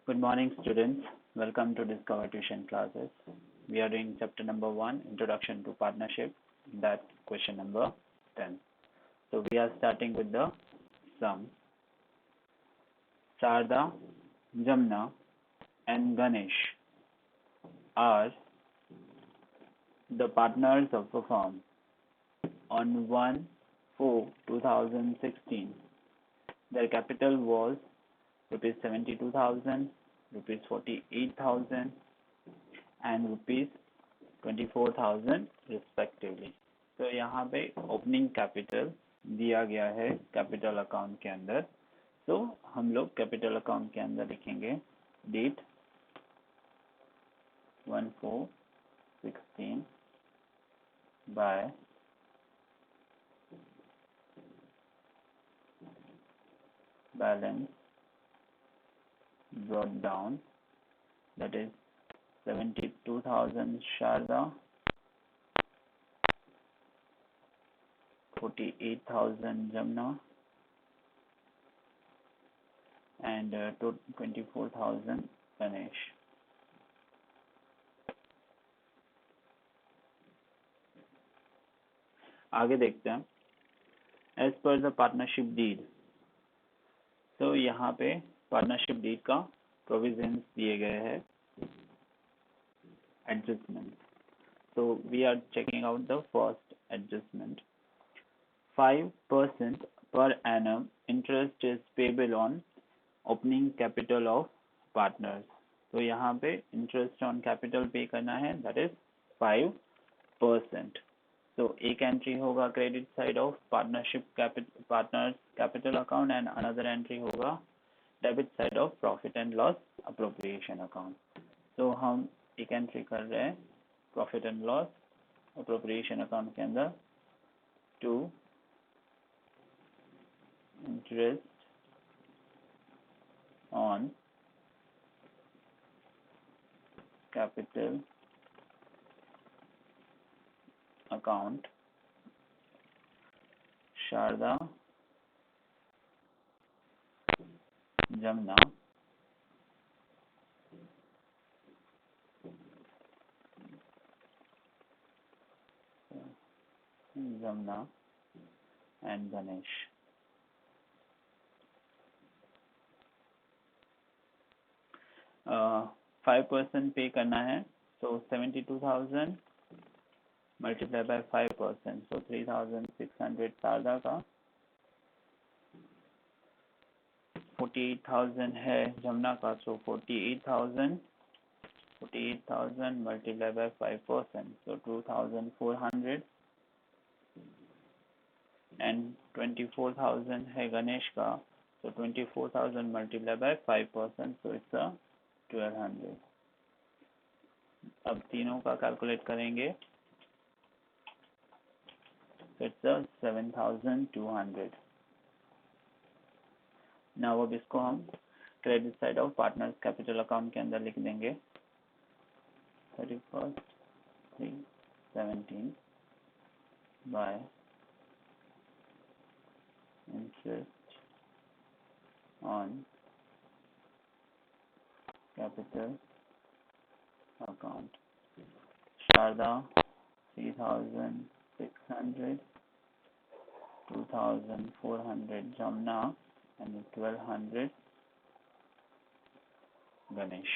Good morning, students. Welcome to Discover Tuition classes. We are doing chapter number 1, Introduction to Partnership. That's question number 10. So we are starting with the sum. Sarda, Jamna, and Ganesh are the partners of the firm. On 1/4/2016, their capital was rupees 72,000, rupees 48,000, and rupees 24,000 respectively. तो यहाँ पे opening capital दिया गया है capital account के अंदर। तो हम लोग कैपिटल अकाउंट के अंदर लिखेंगे date 1/4/16 by balance brought down, that is 72,000 Sharda, 48,000 Jamna, and 24,000 Ganesh. आगे देखते हैं as per the partnership deed. तो यहाँ पे पार्टनरशिप डीड का प्रोविजंस दिए गए हैं adjustment. So we are checking out the first adjustment. 5% per annum interest is payable on opening capital of partners. तो यहाँ पे interest on capital पे करना है, that is 5%. तो एक एंट्री होगा credit side of partners capital account and another entry होगा debit side of profit and loss appropriation account. तो हम एक एंट्री कर रहे हैं profit and loss appropriation account के अंदर to interest on capital account Sharda Jamuna and Ganesh. 5% pay करना है, तो 72,000 मल्टीप्लाई बाय 5%, so 3,600 शारदा का, 48,000 है जमुना का, so 48,000 multiply by 5%, so 2,400, and 24,000 है गणेश का, so 24,000 multiply by 5%, so it's 1,200। अब तीनों का कैलकुलेट करेंगे, so it's 7,200। नाउ अब इसको हम credit side of partners capital account के अंदर लिख देंगे 31/3/17 by interest on capital account Sharda 3,600, 2,400 Jamuna and 1,200 Ganesh.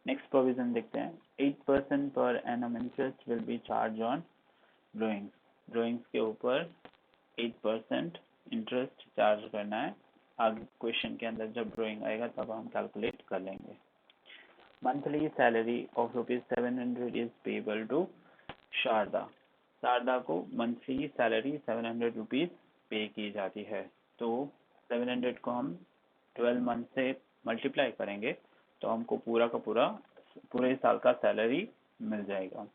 Next provision देखते हैं 8% per annum interest will be charged on drawings के ऊपर 8% इंटरेस्ट चार्ज करना है। आगे क्वेश्चन के अंदर जब ड्राइंग आएगा तब हम कैलकुलेट कर लेंगे। Monthly salary of ₹700 is payable to Sharda को मंथली सैलरी 700 रुपीज पे की जाती है। तो 700 को हम 12 मंथ से मल्टीप्लाई करेंगे तो हमको पूरे साल का सैलरी मिल जाएगा।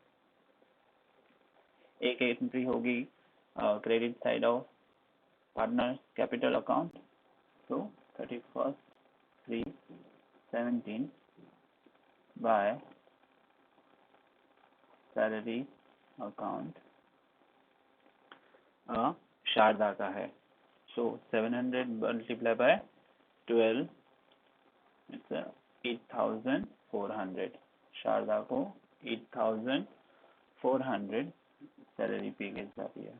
एक एंट्री होगी credit side of partners capital account, तो 31/3/17 बाय सैलरी अकाउंट शारदा का है, सो 700 मल्टीप्लाई बाय 12 इट्स 8,400, शारदा को 8,400 सैलरी पे की जाती है.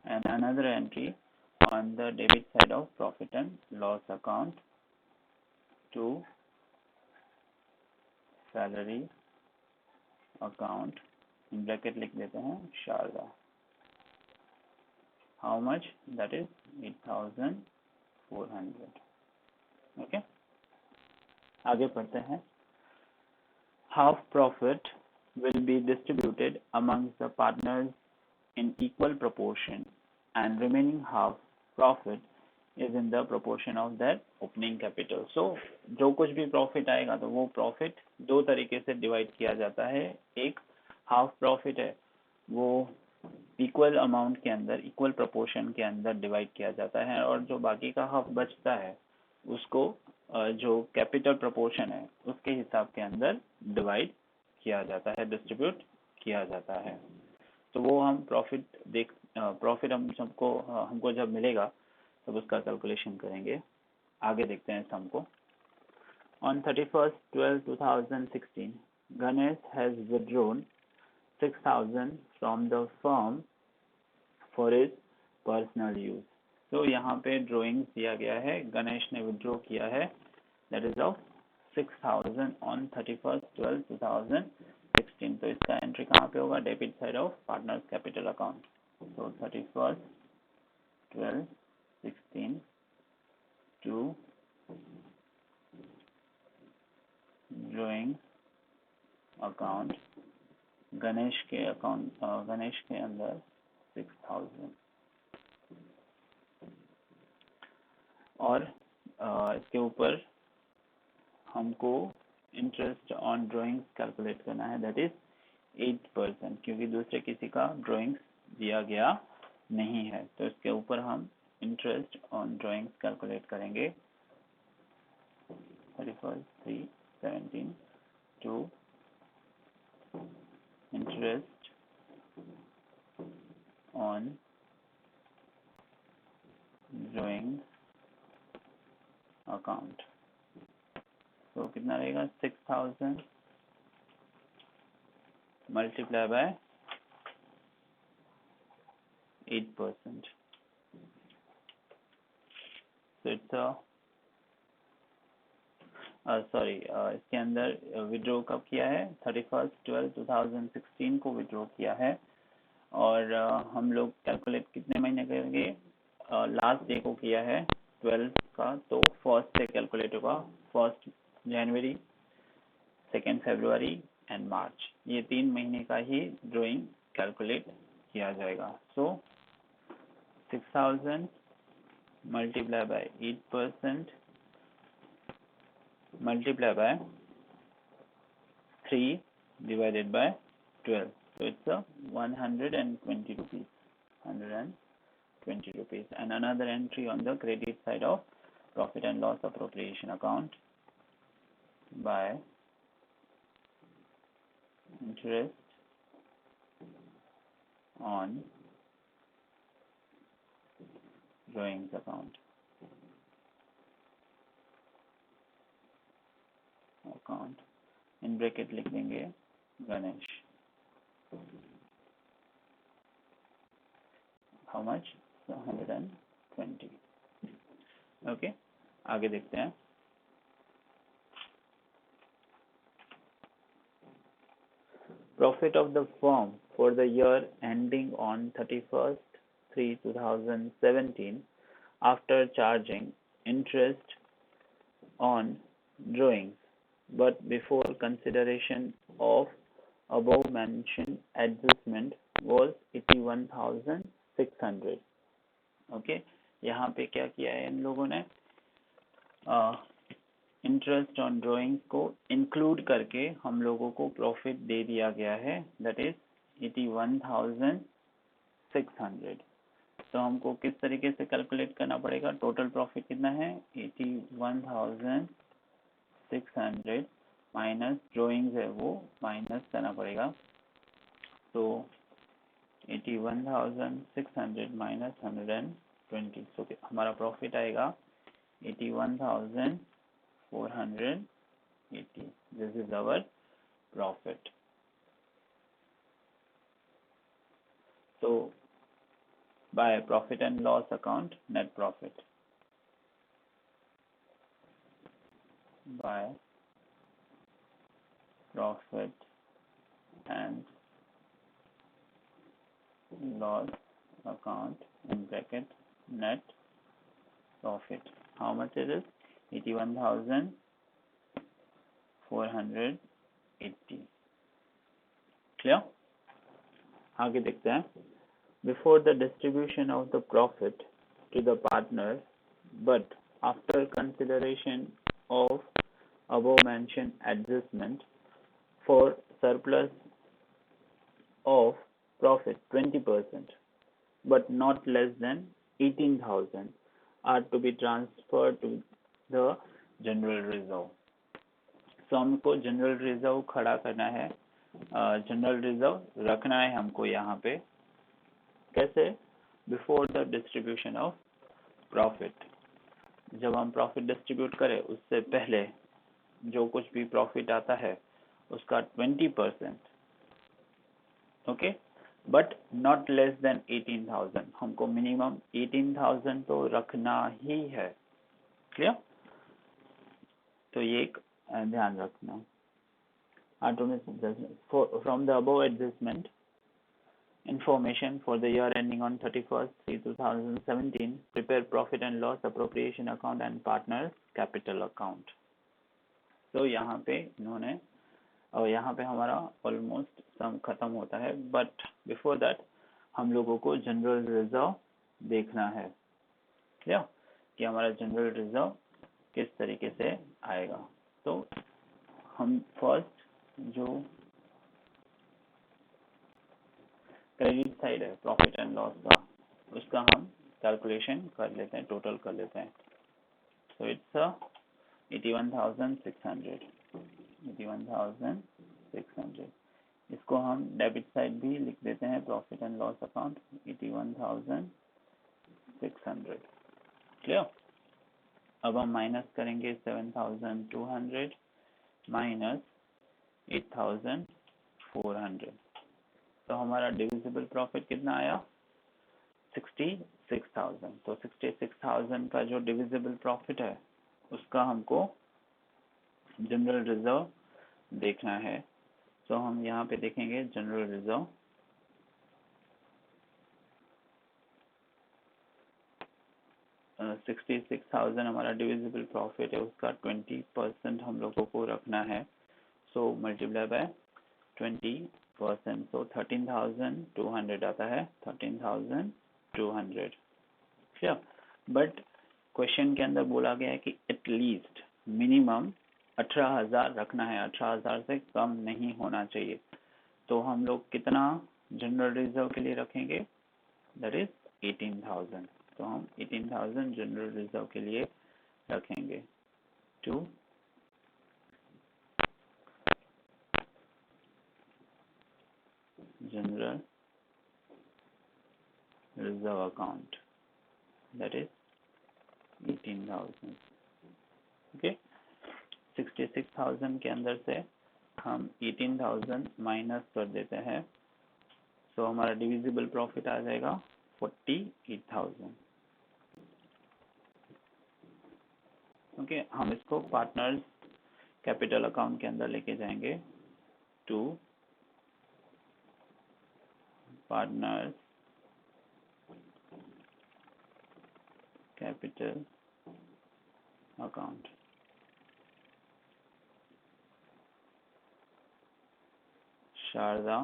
And another entry on the debit side of profit and loss account to salary account, in bracket लिख देते हैं Sharda. How much? That is 8,400. Okay, आगे पढ़ते हैं. Half profit will be distributed amongst the partners in equal proportion and remaining half profit is in the proportion of their opening capital. So जो कुछ भी profit आएगा तो वो प्रॉफिट दो तरीके से डिवाइड किया जाता है. एक हाफ प्रॉफिट है वो इक्वल अमाउंट के अंदर, इक्वल प्रोपोर्शन के अंदर डिवाइड किया जाता है, और जो बाकी का हाफ बचता है उसको जो कैपिटल प्रोपोर्शन है उसके हिसाब के अंदर डिवाइड किया जाता है, डिस्ट्रीब्यूट किया जाता है. तो वो हम प्रॉफिट हमको जब मिलेगा तब उसका कैलकुलेशन करेंगे. आगे देखते हैं सम को. On 31/12/2016, Ganesh has withdrawn 6,000 from the firm for his personal use. तो यहाँ पे ड्राइंग दिया गया है, गणेश ने विड्रॉ किया है, that is of 6,000 on 31/12/2016. तो इसका एंट्री कहाँ पे होगा? Debit side of partners capital account. तो 31/12/16 to ड्राइंग अकाउंट, गणेश के अंदर 6,000. और इसके ऊपर हमको इंटरेस्ट ऑन ड्राइंग्स कैलकुलेट करना है, दैट इज 8%, क्योंकि दूसरे किसी का ड्राइंग्स दिया गया नहीं है. तो इसके ऊपर हम इंटरेस्ट ऑन ड्राइंग्स कैलकुलेट करेंगे. 31/3/17 to interest on drawing account. तो कितना रहेगा? 6,000 मल्टीप्लाई बाय 8%. So it's इसके अंदर विड्रॉ कब किया है? 31/12/2016 को विड्रॉ किया है. और हम लोग कैलकुलेट कितने महीने करेंगे? लास्ट डे को किया है 12 का, तो फर्स्ट से कैलकुलेट होगा. 1 जनवरी, 2 फरवरी एंड मार्च, ये 3 महीने का ही ड्राइंग कैलकुलेट किया जाएगा. सो 6,000 multiply by 8% multiply by 3 divided by 12. So it's 120 rupees. 120 rupees. And another entry on the credit side of profit and loss appropriation account by interest on drawings account. in bracket लिख देंगे Ganesh. How much? 120. Okay, आगे देखते हैं. Profit of the firm for the year ending on 31/3/2017 after charging interest on drawings but before consideration of above mentioned adjustment was 81,600. Okay, यहाँ पे क्या किया है इन लोगों ने? इंटरेस्ट ऑन ड्राइंग्स को इंक्लूड करके हम लोगों को प्रॉफिट दे दिया गया है, दैट इज 81,600. तो हमको किस तरीके से कैलकुलेट करना पड़ेगा? टोटल प्रॉफिट कितना है? 81,600 माइनस ड्राइंग्स है वो माइनस करना पड़ेगा. तो 81,600 माइनस 120, तो हमारा प्रॉफिट आएगा 81,600 480. This is our profit. So by profit and loss account, net profit. By profit and loss account, in bracket, net profit. How much it is? 81,480. Clear? आगे देखते हैं. Before the distribution of the profit to the partners, but after consideration of above mentioned adjustment for surplus of profit 20%, but not less than 18,000 are to be transferred to the general reserve. So हमको general reserve खड़ा करना है, general reserve रखना है हमको यहाँ पे. कैसे? Before the distribution of profit. जब हम प्रॉफिट डिस्ट्रीब्यूट करें उससे पहले जो कुछ भी प्रॉफिट आता है उसका 20%, okay, but not less than 18,000. हमको मिनिमम 18,000 तो रखना ही है. क्लियर? तो ये एक ध्यान रखना. From the above adjustment information for the year ending on 31st 2017, prepare profit and loss appropriation account and partners capital account. तो यहाँ पे इन्होंने, और यहाँ पे हमारा ऑलमोस्ट सम खत्म होता है, बट बिफोर दैट हम लोगों को जनरल रिजर्व देखना है. क्लियर? कि हमारा जनरल रिजर्व किस तरीके से आएगा. तो हम फर्स्ट जो क्रेडिट साइड है प्रॉफिट एंड लॉस का, उसका हम कैलकुलेशन कर लेते हैं, टोटल कर लेते हैं. So it's 81,600. 81,600. इसको हम डेबिट साइड भी लिख देते हैं, profit and loss account 81,600. Clear? अब हम माइनस करेंगे 7,200 माइनस 8,400. तो हमारा डिविजिबल प्रॉफिट कितना आया? 66,000. तो 66,000 का जो डिविजिबल प्रॉफिट है उसका हमको जनरल रिजर्व देखना है. तो हम यहाँ पे देखेंगे जनरल रिजर्व. uh, 66,000 हमारा डिविजिबल प्रॉफिट है, उसका 20% हम लोगों को रखना है. सो मल्टीप्लाई बाय 20%, सो 13,200 आता है. 13,200. क्लियर? बट क्वेश्चन के अंदर बोला गया है कि एटलीस्ट मिनिमम 18,000 रखना है, 18,000 से कम नहीं होना चाहिए. तो हम लोग कितना जनरल रिजर्व के लिए रखेंगे? That is 18,000. तो हम 18,000 जनरल रिजर्व के लिए रखेंगे. To general reserve account, that is 18,000. okay, 66,000 के अंदर से हम 18,000 माइनस कर देते हैं. सो हमारा डिविजिबल प्रॉफिट आ जाएगा 48,000. ओके, हम इसको पार्टनर्स कैपिटल अकाउंट के अंदर लेके जाएंगे. To partners capital account. Sharda,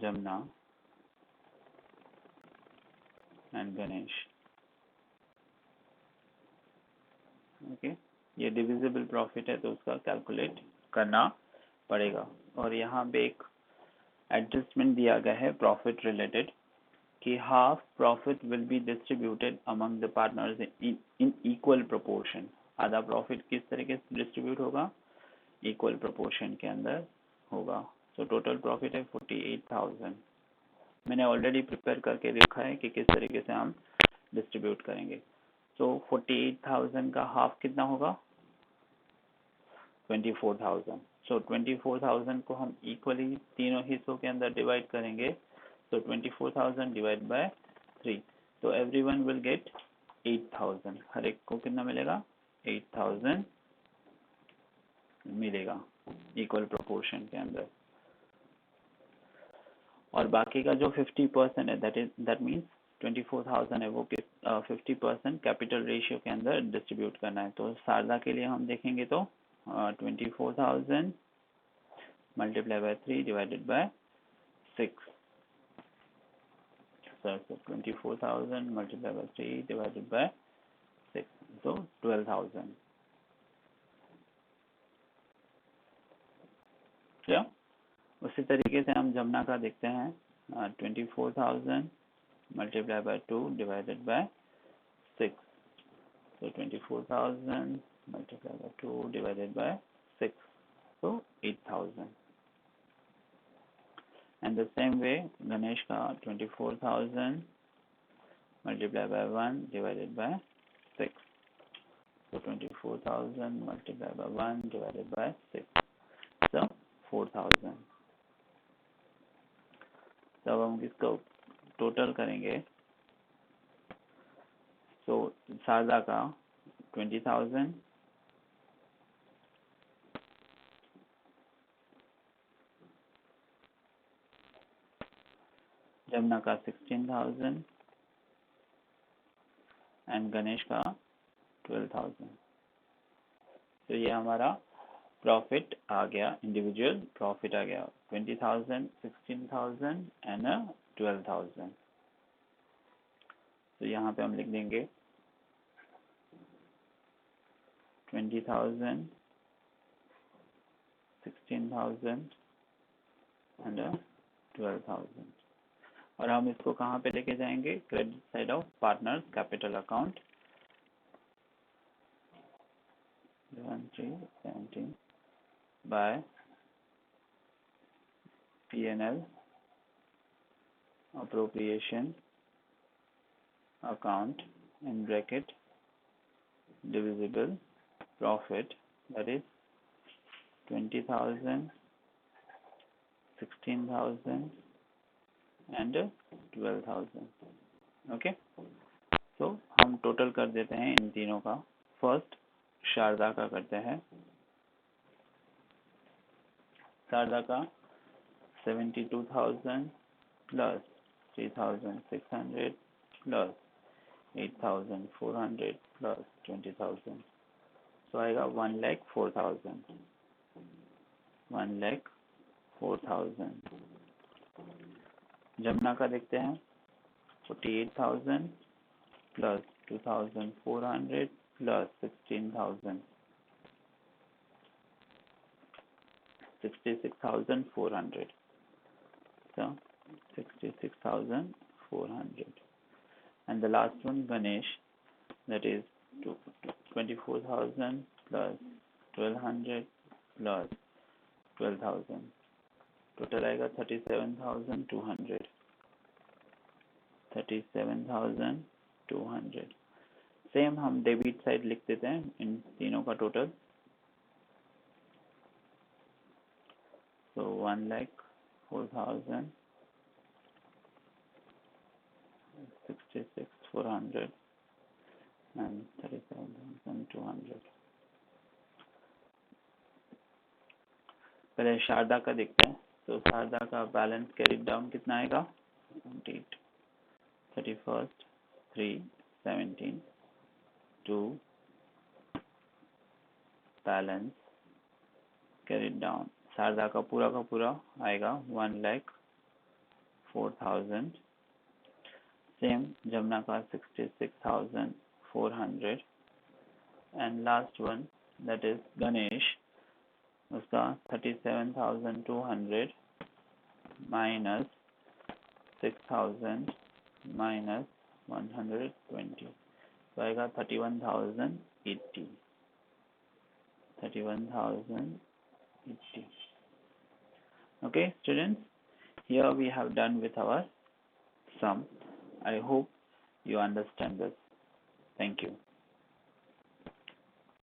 Jamna and Ganesh. Okay, ये डिविजिबल प्रॉफिट है तो उसका कैलकुलेट करना पड़ेगा. और यहाँ पे एक एडजस्टमेंट दिया गया है प्रॉफिट रिलेटेड कि half profit will be distributed among the partners in equal proportion. आधा प्रॉफिट किस तरीके से डिस्ट्रीब्यूट होगा? इक्वल प्रोपोर्शन के अंदर होगा. सो टोटल प्रॉफिट है 48,000. मैंने ऑलरेडी प्रिपेयर करके लिखा है कि किस तरीके से हम डिस्ट्रीब्यूट करेंगे. तो 48,000 का हाफ कितना होगा? 24,000। सो 24,000 को हम इक्वली तीनों हिस्सों के अंदर डिवाइड करेंगे, तो 24,000 डिवाइड बाय 3, तो एवरीवन विल गेट 8,000। हर एक को कितना मिलेगा? 8,000 मिलेगा इक्वल प्रोपोर्शन के अंदर। और बाकी का जो 50% है, दैट मीन्स 24,000 है, वो 50% कैपिटल रेशियो के अंदर डिस्ट्रीब्यूट करना है। तो शारदा के लिए हम देखेंगे तो 24,000 multiply by 3 divided by 6, sir 24,000 multiply by 3 divided by 6, तो 12,000। क्या? उसी तरीके से हम जमुना का देखते हैं, 24,000 multiply by 2 divided by 6, so 24,000 multiply by 2 divided by 6, so 8,000. And the same way Ganesh ka 24,000 multiply by 1 divided by 6, so 24,000 multiply by 1 divided by 6, so 4,000. तब हम इसको टोटल करेंगे, तो शारदा का 20,000, जमुना का 16,000 एंड गणेश का 12,000। तो ये हमारा प्रॉफिट आ गया, इंडिविजुअल प्रॉफिट आ गया 20,000, 16,000 एंड 12,000। तो यहाँ पे हम लिख देंगे 20,000, 16,000 एंड 12,000। और हम इसको कहाँ पे लेके जाएंगे? Credit side of partners capital account, 17 by P&L appropriation account in bracket divisible profit, that is 20,000, 16,000 and 12,000। Okay, तो हम टोटल कर देते हैं इन तीनों का। फर्स्ट शारदा का करते हैं। शारदा का 72,000 प्लस 3,600 प्लस 8,400 प्लस 20,000, तो आएगा 1,04,000। 1,04,000। जमुना का देखते हैं 48,000 plus 2,400 plus 16,000, 66,400, so 66,400। And the last one Ganesh, that is 24,000 plus 1,200 plus 12,000, total आएगा 37,200। 37,200। सेम हम डेबिट साइड लिख देते हैं इन तीनों का टोटल, so 1,04,000, 66,400 and 37,200। पहले शारदा का देखते हैं। तो शारदा का बैलेंस कैरी डाउन कितना आएगा? 31st 3/17 to balance carry down. Sharda का पूरा आएगा 1,04,000। सेम जमुना का 66,400 and last one that is Ganesh, उसका 37,200 माइनस 6,000 माइनस 120, तो आएगा 31,080। 31,080। Okay, students, here we have done with our sum. I hope you understand this. Thank you.